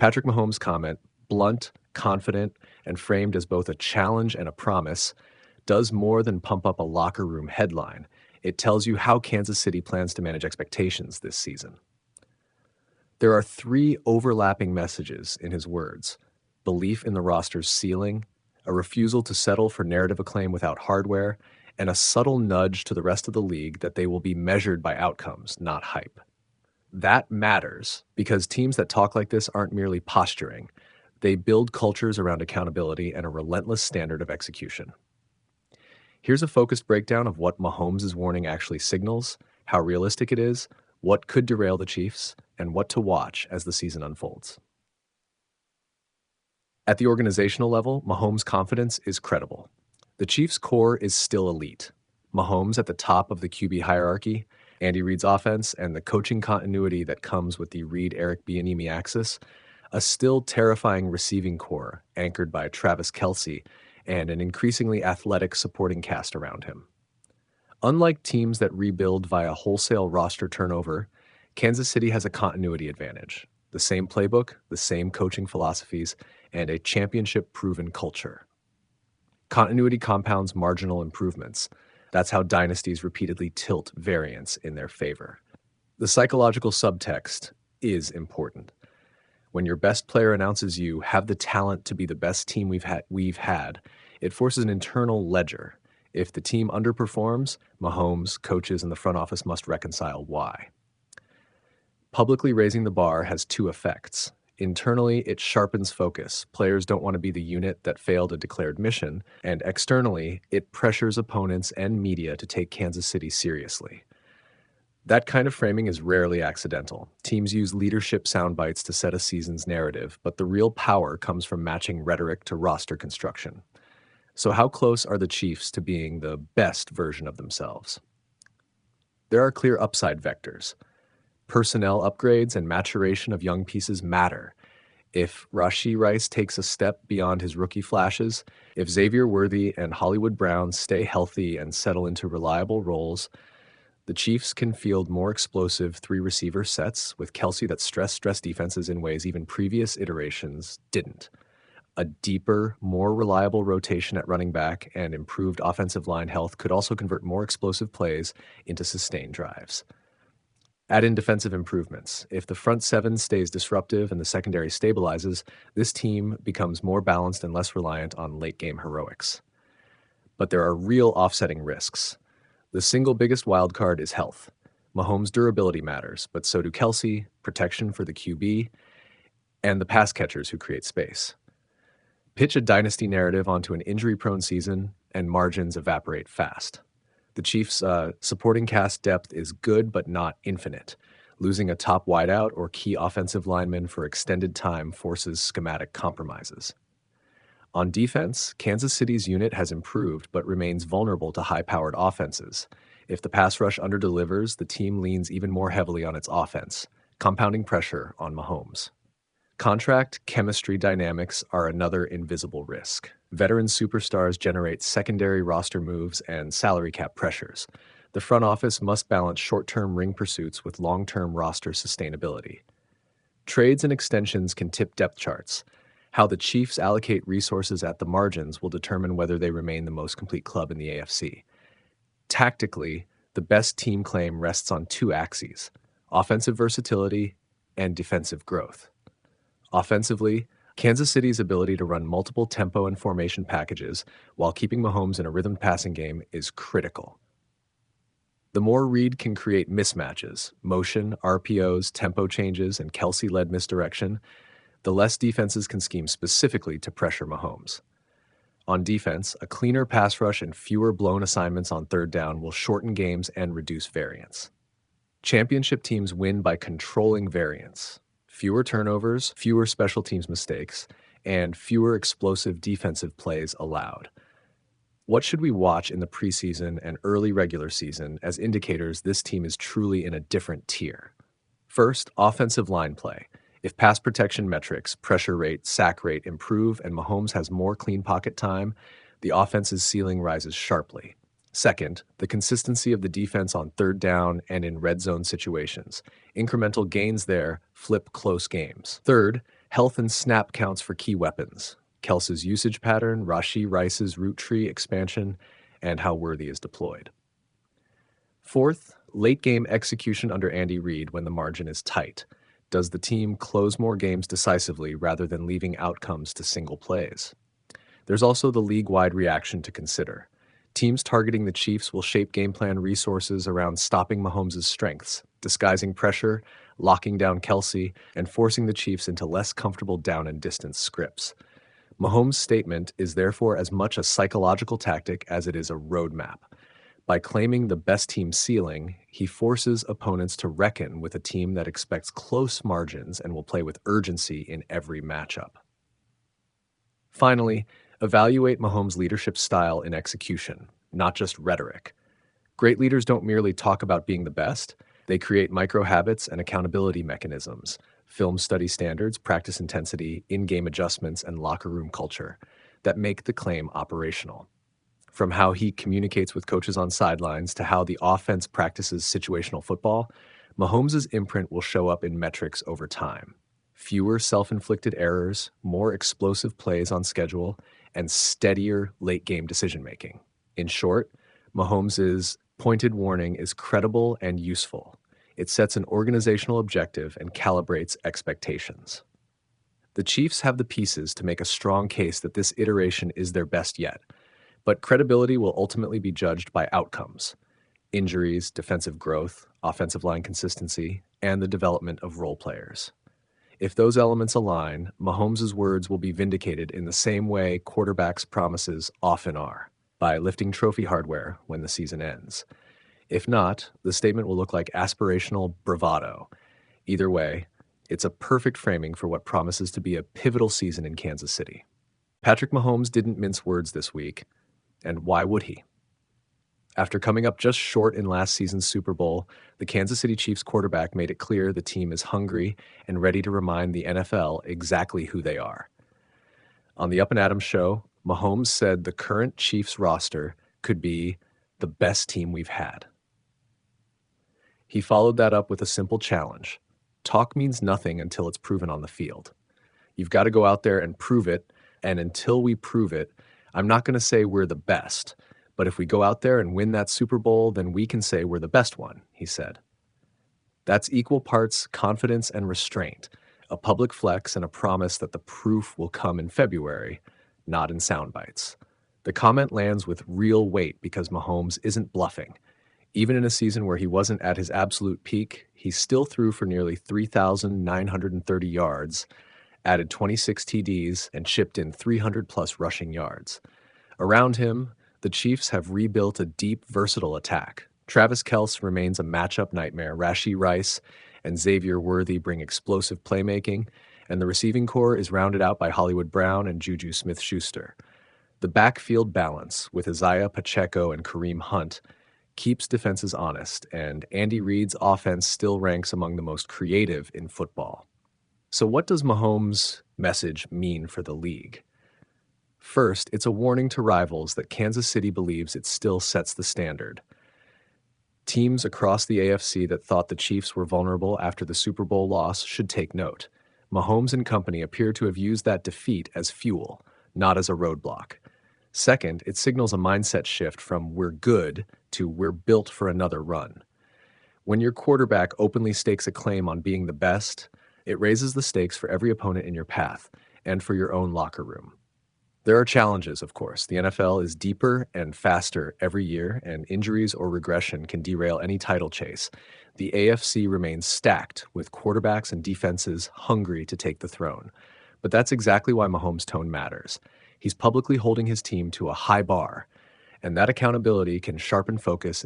Patrick Mahomes' comment, blunt, confident, and framed as both a challenge and a promise, does more than pump up a locker room headline. It tells you how Kansas City plans to manage expectations this season. There are three overlapping messages in his words: belief in the roster's ceiling, a refusal to settle for narrative acclaim without hardware, and a subtle nudge to the rest of the league that they will be measured by outcomes, not hype. That matters because teams that talk like this aren't merely posturing. They build cultures around accountability and a relentless standard of execution. Here's a focused breakdown of what Mahomes' warning actually signals, how realistic it is, what could derail the Chiefs, and what to watch as the season unfolds. At the organizational level, Mahomes' confidence is credible. The Chiefs' core is still elite. Mahomes at the top of the QB hierarchy, Andy Reid's offense, and the coaching continuity that comes with the Reid-Eric Bieniemy axis, a still terrifying receiving core anchored by Travis Kelce and an increasingly athletic supporting cast around him. Unlike teams that rebuild via wholesale roster turnover, Kansas City has a continuity advantage. The same playbook, the same coaching philosophies, and a championship-proven culture. Continuity compounds marginal improvements. That's how dynasties repeatedly tilt variance in their favor. The psychological subtext is important. When your best player announces you have the talent to be the best team we've had, it forces an internal ledger. If the team underperforms, Mahomes, coaches, and the front office must reconcile why. Publicly raising the bar has two effects. Internally, it sharpens focus. Players don't want to be the unit that failed a declared mission. And externally, it pressures opponents and media to take Kansas City seriously. That kind of framing is rarely accidental. Teams use leadership soundbites to set a season's narrative, but the real power comes from matching rhetoric to roster construction. So how close are the Chiefs to being the best version of themselves? There are clear upside vectors. Personnel upgrades and maturation of young pieces matter. If Rashee Rice takes a step beyond his rookie flashes, if Xavier Worthy and Hollywood Brown stay healthy and settle into reliable roles, the Chiefs can field more explosive three-receiver sets with Kelce that stress defenses in ways even previous iterations didn't. A deeper, more reliable rotation at running back and improved offensive line health could also convert more explosive plays into sustained drives. Add in defensive improvements. If the front seven stays disruptive and the secondary stabilizes, this team becomes more balanced and less reliant on late-game heroics. But there are real offsetting risks. The single biggest wildcard is health. Mahomes' durability matters, but so do Kelce, protection for the QB, and the pass catchers who create space. Pitch a dynasty narrative onto an injury-prone season, and margins evaporate fast. The Chiefs' supporting cast depth is good but not infinite. Losing a top wideout or key offensive lineman for extended time forces schematic compromises. On defense, Kansas City's unit has improved but remains vulnerable to high-powered offenses. If the pass rush underdelivers, the team leans even more heavily on its offense, compounding pressure on Mahomes. Contract chemistry dynamics are another invisible risk. Veteran superstars generate secondary roster moves and salary cap pressures. The front office must balance short-term ring pursuits with long-term roster sustainability. Trades and extensions can tip depth charts. How the Chiefs allocate resources at the margins will determine whether they remain the most complete club in the AFC. Tactically, the best team claim rests on two axes: offensive versatility and defensive growth. Offensively, Kansas City's ability to run multiple tempo and formation packages while keeping Mahomes in a rhythmed passing game is critical. The more Reid can create mismatches, motion, RPOs, tempo changes, and Kelce-led misdirection, the less defenses can scheme specifically to pressure Mahomes. On defense, a cleaner pass rush and fewer blown assignments on third down will shorten games and reduce variance. Championship teams win by controlling variance. Fewer turnovers, fewer special teams mistakes, and fewer explosive defensive plays allowed. What should we watch in the preseason and early regular season as indicators this team is truly in a different tier? First, offensive line play. If pass protection metrics, pressure rate, sack rate improve and Mahomes has more clean pocket time, the offense's ceiling rises sharply. Second, the consistency of the defense on third down and in red zone situations. Incremental gains there flip close games. Third, health and snap counts for key weapons, Kels's usage pattern, Rashee Rice's route tree expansion, and how Worthy is deployed. Fourth, late game execution under Andy Reid when the margin is tight. Does the team close more games decisively rather than leaving outcomes to single plays? There's also the league-wide reaction to consider. Teams targeting the Chiefs will shape game plan resources around stopping Mahomes' strengths, disguising pressure, locking down Kelsey, and forcing the Chiefs into less comfortable down and distance scripts. Mahomes' statement is therefore as much a psychological tactic as it is a roadmap. By claiming the best team ceiling, he forces opponents to reckon with a team that expects close margins and will play with urgency in every matchup. Finally, evaluate Mahomes' leadership style in execution, not just rhetoric. Great leaders don't merely talk about being the best, they create micro-habits and accountability mechanisms, film study standards, practice intensity, in-game adjustments, and locker room culture that make the claim operational. From how he communicates with coaches on sidelines to how the offense practices situational football, Mahomes' imprint will show up in metrics over time. Fewer self-inflicted errors, more explosive plays on schedule, and steadier late-game decision-making. In short, Mahomes' pointed warning is credible and useful. It sets an organizational objective and calibrates expectations. The Chiefs have the pieces to make a strong case that this iteration is their best yet, but credibility will ultimately be judged by outcomes: injuries, defensive growth, offensive line consistency, and the development of role players. If those elements align, Mahomes' words will be vindicated in the same way quarterbacks' promises often are, by lifting trophy hardware when the season ends. If not, the statement will look like aspirational bravado. Either way, it's a perfect framing for what promises to be a pivotal season in Kansas City. Patrick Mahomes didn't mince words this week, and why would he? After coming up just short in last season's Super Bowl, the Kansas City Chiefs quarterback made it clear the team is hungry and ready to remind the NFL exactly who they are. On the Up and Adams show, Mahomes said the current Chiefs roster could be the best team we've had. He followed that up with a simple challenge. Talk means nothing until it's proven on the field. You've got to go out there and prove it, and until we prove it, I'm not going to say we're the best, but if we go out there and win that Super Bowl, then we can say we're the best one, he said. That's equal parts confidence and restraint, a public flex and a promise that the proof will come in February, not in sound bites. The comment lands with real weight because Mahomes isn't bluffing. Even in a season where he wasn't at his absolute peak, he still threw for nearly 3,930 yards, added 26 TDs, and chipped in 300-plus rushing yards. Around him, the Chiefs have rebuilt a deep, versatile attack. Travis Kelce remains a matchup nightmare. Rashee Rice and Xavier Worthy bring explosive playmaking, and the receiving core is rounded out by Hollywood Brown and Juju Smith-Schuster. The backfield balance, with Isaiah Pacheco and Kareem Hunt, keeps defenses honest, and Andy Reid's offense still ranks among the most creative in football. So what does Mahomes' message mean for the league? First, it's a warning to rivals that Kansas City believes it still sets the standard. Teams across the AFC that thought the Chiefs were vulnerable after the Super Bowl loss should take note. Mahomes and company appear to have used that defeat as fuel, not as a roadblock. Second, it signals a mindset shift from "we're good" to "we're built for another run." When your quarterback openly stakes a claim on being the best, it raises the stakes for every opponent in your path and for your own locker room. There are challenges, of course. The NFL is deeper and faster every year, and injuries or regression can derail any title chase. The AFC remains stacked, with quarterbacks and defenses hungry to take the throne. But that's exactly why Mahomes' tone matters. He's publicly holding his team to a high bar, and that accountability can sharpen focus